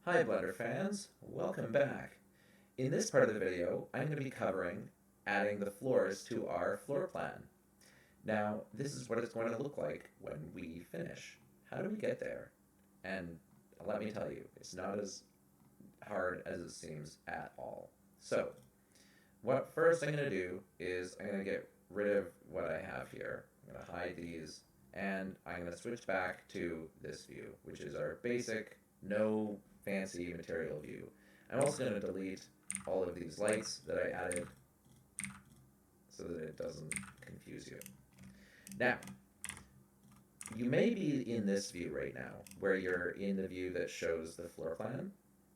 Hi Blender fans, welcome back. In this part of the video, I'm going to be covering adding the floors to our floor plan. Now, this is what it's going to look like when we finish. How do we get there? And let me tell you, it's not as hard as it seems at all. So, what first I'm going to do is I'm going to get rid of what I have here. I'm going to hide these, and I'm going to switch back to this view, which is our basic, no fancy material view. I'm also going to delete all of these lights that I added so that it doesn't confuse you. Now, you may be in this view right now, where you're in the view that shows the floor plan,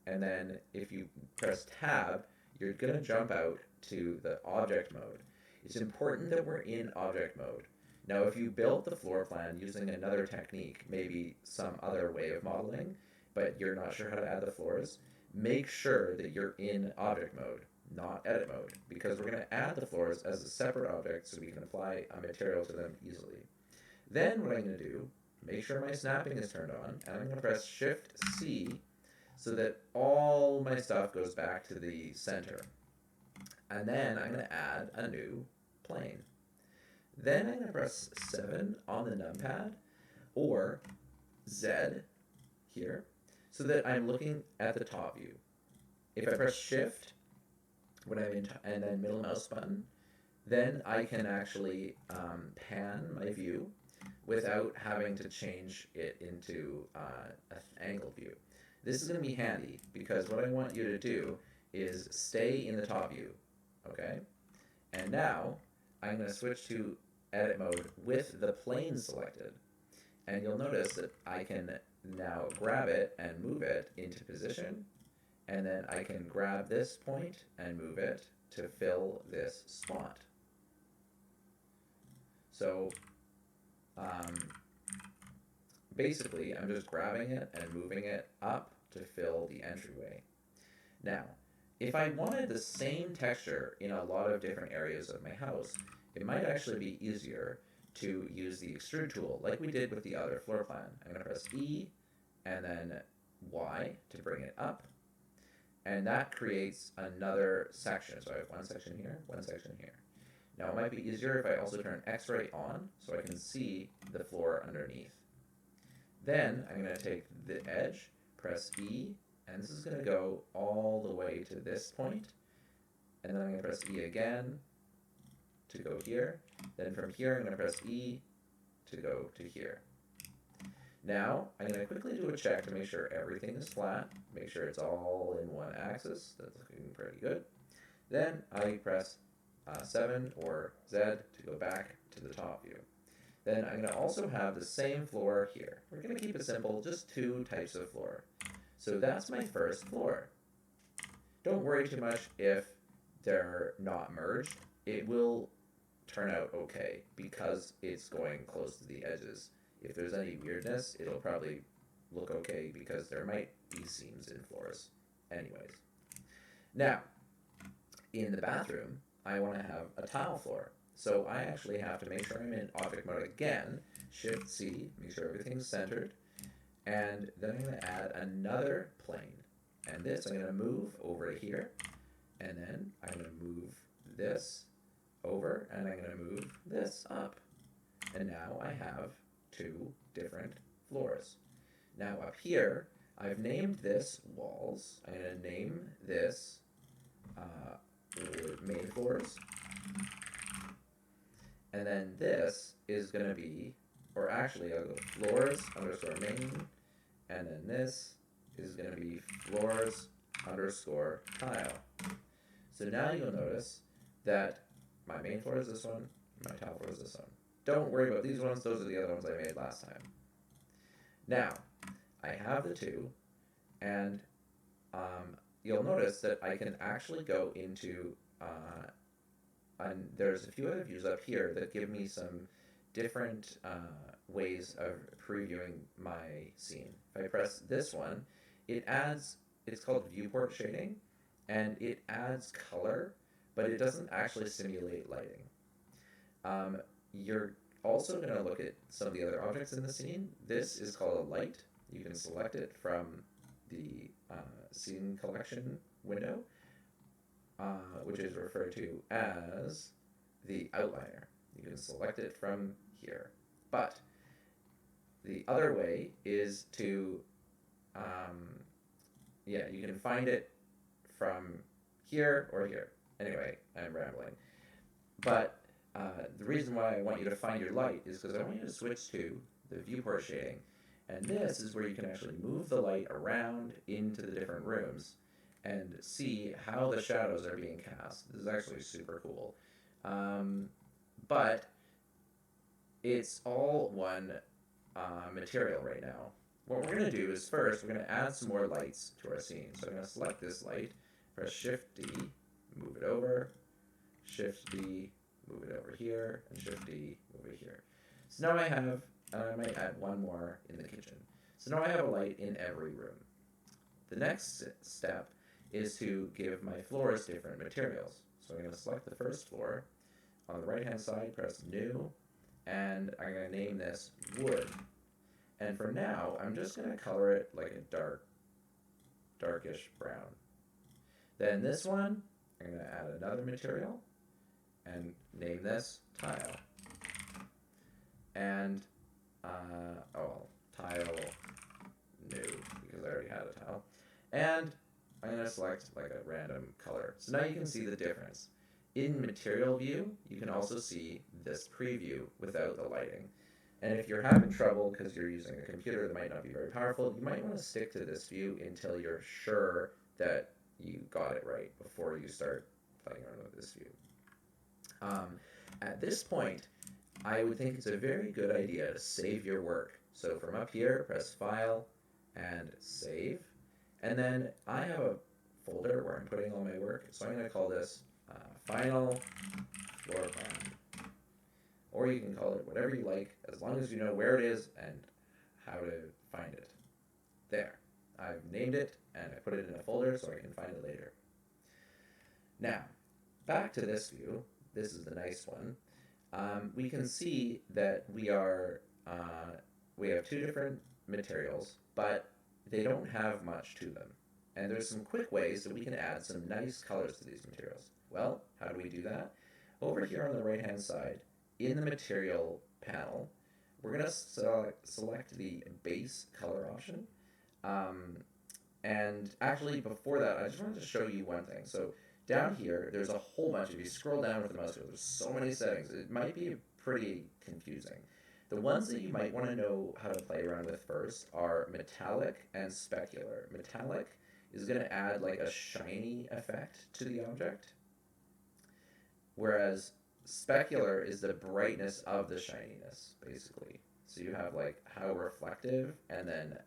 and then if you press tab, you're going to jump out to the object mode. It's important that we're in object mode. Now, if you built the floor plan using another technique, maybe some other way of modeling, but you're not sure how to add the floors, make sure that you're in object mode, not edit mode, because we're going to add the floors as a separate object so we can apply a material to them easily. Then what I'm going to do, make sure my snapping is turned on, and I'm going to press Shift C so that all my stuff goes back to the center. And then I'm going to add a new plane. Then I'm going to press 7 on the numpad, or Z here, so that I'm looking at the top view. If I press Shift when I'm in and then middle mouse button, then I can actually pan my view without having to change it into an angle view. This is going to be handy because what I want you to do is stay in the top view, okay? And now I'm going to switch to edit mode with the plane selected. And you'll notice that I can now grab it and move it into position, and then I can grab this point and move it to fill this spot. So basically, I'm just grabbing it and moving it up to fill the entryway. Now, if I wanted the same texture in a lot of different areas of my house, it might actually be easier to use the extrude tool like we did with the other floor plan. I'm going to press E and then Y to bring it up, and that creates another section. So I have one section here, one section here. Now it might be easier if I also turn X-ray on so I can see the floor underneath. Then I'm going to take the edge, press E, and this is going to go all the way to this point. And then I'm going to press E again to go here. Then from here I'm going to press E to go to here. Now I'm going to quickly do a check to make sure everything is flat, make sure it's all in one axis. That's looking pretty good. Then I press 7 or Z to go back to the top view. Then I'm going to also have the same floor here. We're going to keep it simple, just 2 types of floor. So that's my first floor. Don't worry too much if they're not merged. It will turn out okay because it's going close to the edges. If there's any weirdness, it'll probably look okay because there might be seams in floors. Anyways. Now, in the bathroom, I want to have a tile floor. So I actually have to make sure I'm in object mode again, Shift C, make sure everything's centered, and then I'm going to add another plane. And this I'm going to move over to here, and then I'm going to move this over, and I'm going to move this up. And now I have 2 different floors. Now up here, I've named this walls. I'm going to name this main floors. And then this is going to be, or actually I'll go floors underscore main, and then this is going to be floors underscore tile. So now you'll notice that my main floor is this one, my tile floor is this one. Don't worry about these ones, those are the other ones I made last time. Now, I have the 2, and you'll notice that I can actually go into and there's a few other views up here that give me some different ways of previewing my scene. If I press this one, it adds, it's called viewport shading, and it adds color, but it doesn't actually simulate lighting. You're also going to look at some of the other objects in the scene. This is called a light. You can select it from the scene collection window, which is referred to as the outliner. You can select it from here. But the other way is to, you can find it from here or here. Anyway, I'm rambling. But the reason why I want you to find your light is because I want you to switch to the viewport shading. And this is where you can actually move the light around into the different rooms and see how the shadows are being cast. This is actually super cool. But it's all one material right now. What we're going to do is first, we're going to add some more lights to our scene. So I'm going to select this light, press Shift D, move it over, Shift D, move it over here, and Shift D, move it here. So now I have, I might add one more in the kitchen. So now I have a light in every room. The next step is to give my floors different materials. So I'm going to select the first floor. On the right hand side, press New, and I'm going to name this Wood. And for now, I'm just going to color it like a darkish brown. Then this one, I'm going to add another material and name this Tile. And, Tile New, because I already had a tile. And I'm going to select like a random color. So now you can see the difference. In material view, you can also see this preview without the lighting. And if you're having trouble because you're using a computer that might not be very powerful, you might want to stick to this view until you're sure that you got it right before you start playing around with this view. At this point, I would think it's a very good idea to save your work. So from up here, press File and Save. And then I have a folder where I'm putting all my work. So I'm going to call this Final Floor Plan. Or you can call it whatever you like, as long as you know where it is and how to find it. There. I've named it, and I put it in a folder so I can find it later. Now, back to this view. This is the nice one. We can see that we have two different materials, but they don't have much to them. And there's some quick ways that we can add some nice colors to these materials. Well, how do we do that? Over here on the right-hand side, in the material panel, we're going to select the base color option. And actually, before that, I just wanted to show you one thing. So down here, there's a whole bunch. If you scroll down with the mouse wheel, there's so many settings. It might be pretty confusing. The ones that you might want to know how to play around with first are metallic and specular. Metallic is going to add like a shiny effect to the object, whereas specular is the brightness of the shininess, basically. So you have like how reflective and then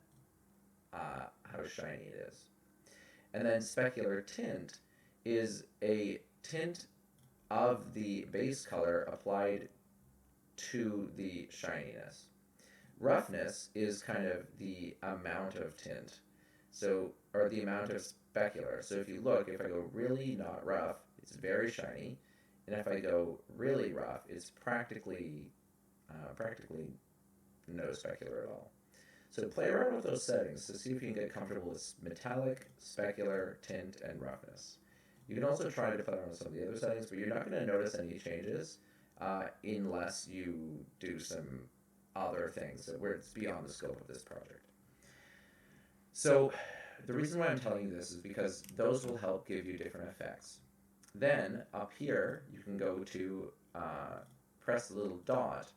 how shiny it is. And then specular tint is a tint of the base color applied to the shininess. Roughness is kind of the amount of tint, or the amount of specular. So if you look, if I go really not rough, it's very shiny, and if I go really rough, it's practically no specular at all. So play around with those settings to see if you can get comfortable with metallic, specular, tint, and roughness. You can also try to play around with some of the other settings, but you're not going to notice any changes unless you do some other things where it's beyond the scope of this project. So the reason why I'm telling you this is because those will help give you different effects. Then up here, you can go to press the little dot,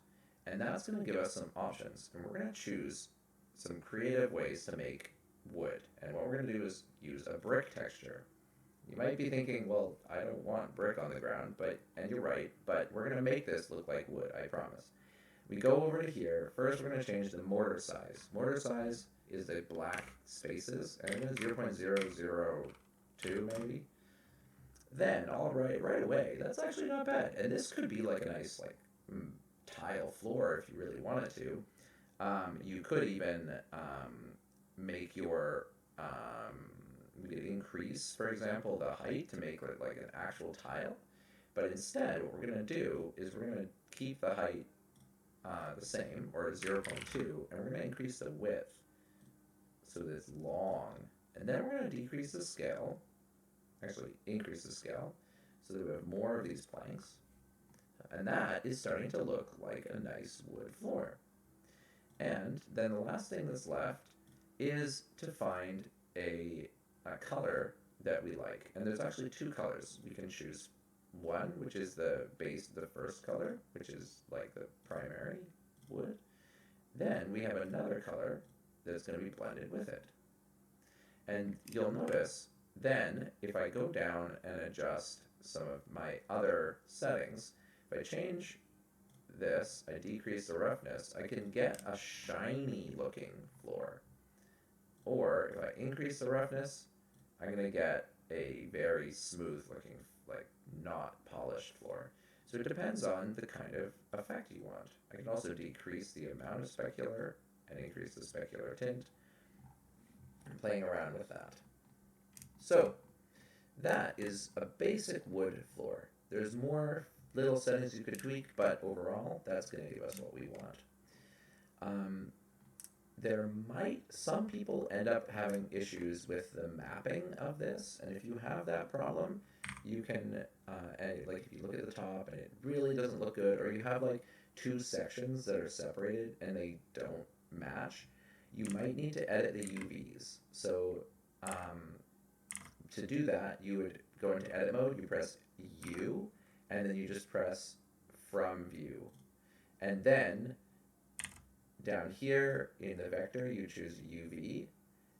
and that's going to give us some options. And we're going to choose some creative ways to make wood. And what we're going to do is use a brick texture. You might be thinking, well, I don't want brick on the ground, and you're right, but we're going to make this look like wood, I promise. We go over to here. First, we're going to change the mortar size. Mortar size is the black spaces, and I'm going to 0.002 maybe. Then, right away, that's actually not bad. And this could be like a nice tile floor if you really wanted to. You could even make your you could increase, for example, the height to make it like an actual tile. But instead, what we're going to do is we're going to keep the height the same, or 0.2, and we're going to increase the width so that it's long And then we're going to decrease the scale, actually increase the scale, so that we have more of these planks. And that is starting to look like a nice wood floor. And then the last thing that's left is to find a color that we like. And there's actually two colors. We can choose one, which is the base, the first color, which is like the primary wood. Then we have another color that's going to be blended with it. And you'll notice then if I go down and adjust some of my other settings, if I change this, I decrease the roughness, I can get a shiny looking floor. Or if I increase the roughness, I'm going to get a very smooth looking, like not polished floor. So it depends on the kind of effect you want. I can also decrease the amount of specular and increase the specular tint. I'm playing around with that. So that is a basic wood floor. There's more little settings you could tweak, but overall, that's going to give us what we want. Some people end up having issues with the mapping of this, and if you have that problem, you can, like if you look at the top and it really doesn't look good, or you have like two sections that are separated and they don't match, you might need to edit the UVs. So to do that, you would go into edit mode, you press U, and then you just press from view. And then down here in the vector, you choose UV,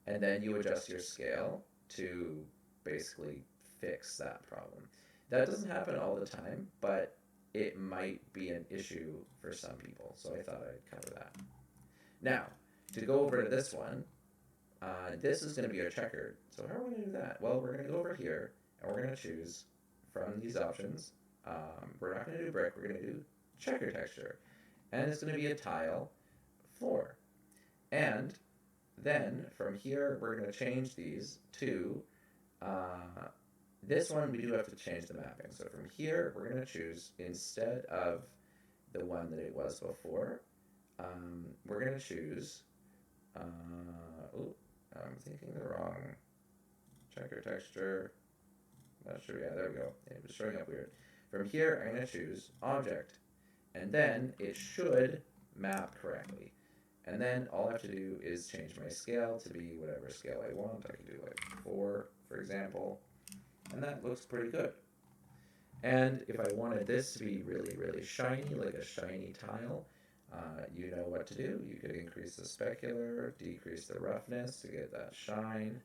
and then you adjust your scale to basically fix that problem. That doesn't happen all the time, but it might be an issue for some people, so I thought I'd cover that. Now, to go over to this one, this is going to be a checkered. So how are we going to do that? Well, we're going to go over here, and we're going to choose from these options. We're not going to do brick, we're going to do checker texture. And it's going to be a tile floor. And then from here, we're going to change these to, this one we do have to change the mapping. So from here, we're going to choose, instead of the one that it was before, we're going to choose, I'm thinking the wrong checker texture. Not sure, yeah, there we go. It was showing up weird. From here, I'm going to choose object. And then it should map correctly. And then all I have to do is change my scale to be whatever scale I want. I can do like 4, for example. And that looks pretty good. And if I wanted this to be really, really shiny, like a shiny tile, you know what to do. You could increase the specular, decrease the roughness to get that shine.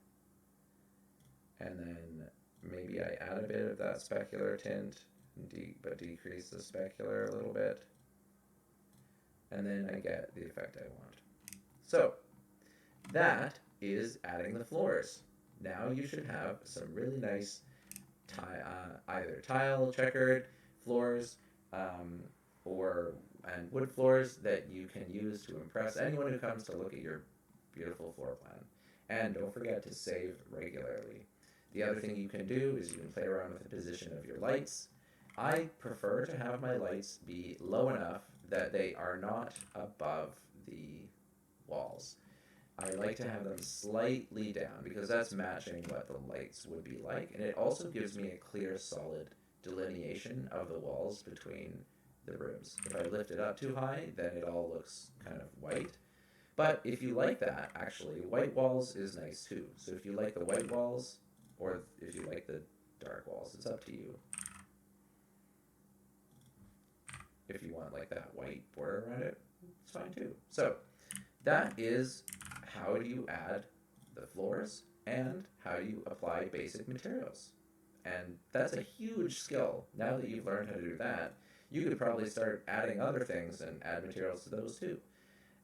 And then maybe I add a bit of that specular tint, but decrease the specular a little bit. And then I get the effect I want. So that is adding the floors. Now you should have some really nice either tile, checkered floors, and wood floors that you can use to impress anyone who comes to look at your beautiful floor plan. And don't forget to save regularly. The other thing you can do is you can play around with the position of your lights. I prefer to have my lights be low enough that they are not above the walls. I like to have them slightly down because that's matching what the lights would be like, and it also gives me a clear, solid delineation of the walls between the rooms. If I lift it up too high, then it all looks kind of white. But if you like that, actually, white walls is nice too. So if you like the white walls, or if you like the dark walls, it's up to you. If you want like that white border around it, it's fine too. So that is how do you add the floors and how do you apply basic materials. And that's a huge skill. Now that you've learned how to do that, you could probably start adding other things and add materials to those too.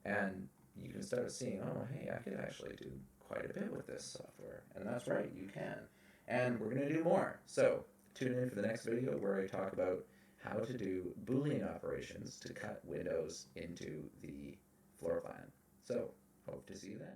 And you can start seeing, oh, hey, I could actually do quite a bit with this software. And that's right, you can. And we're going to do more. So tune in for the next video where I talk about how to do Boolean operations to cut windows into the floor plan. So hope to see you then.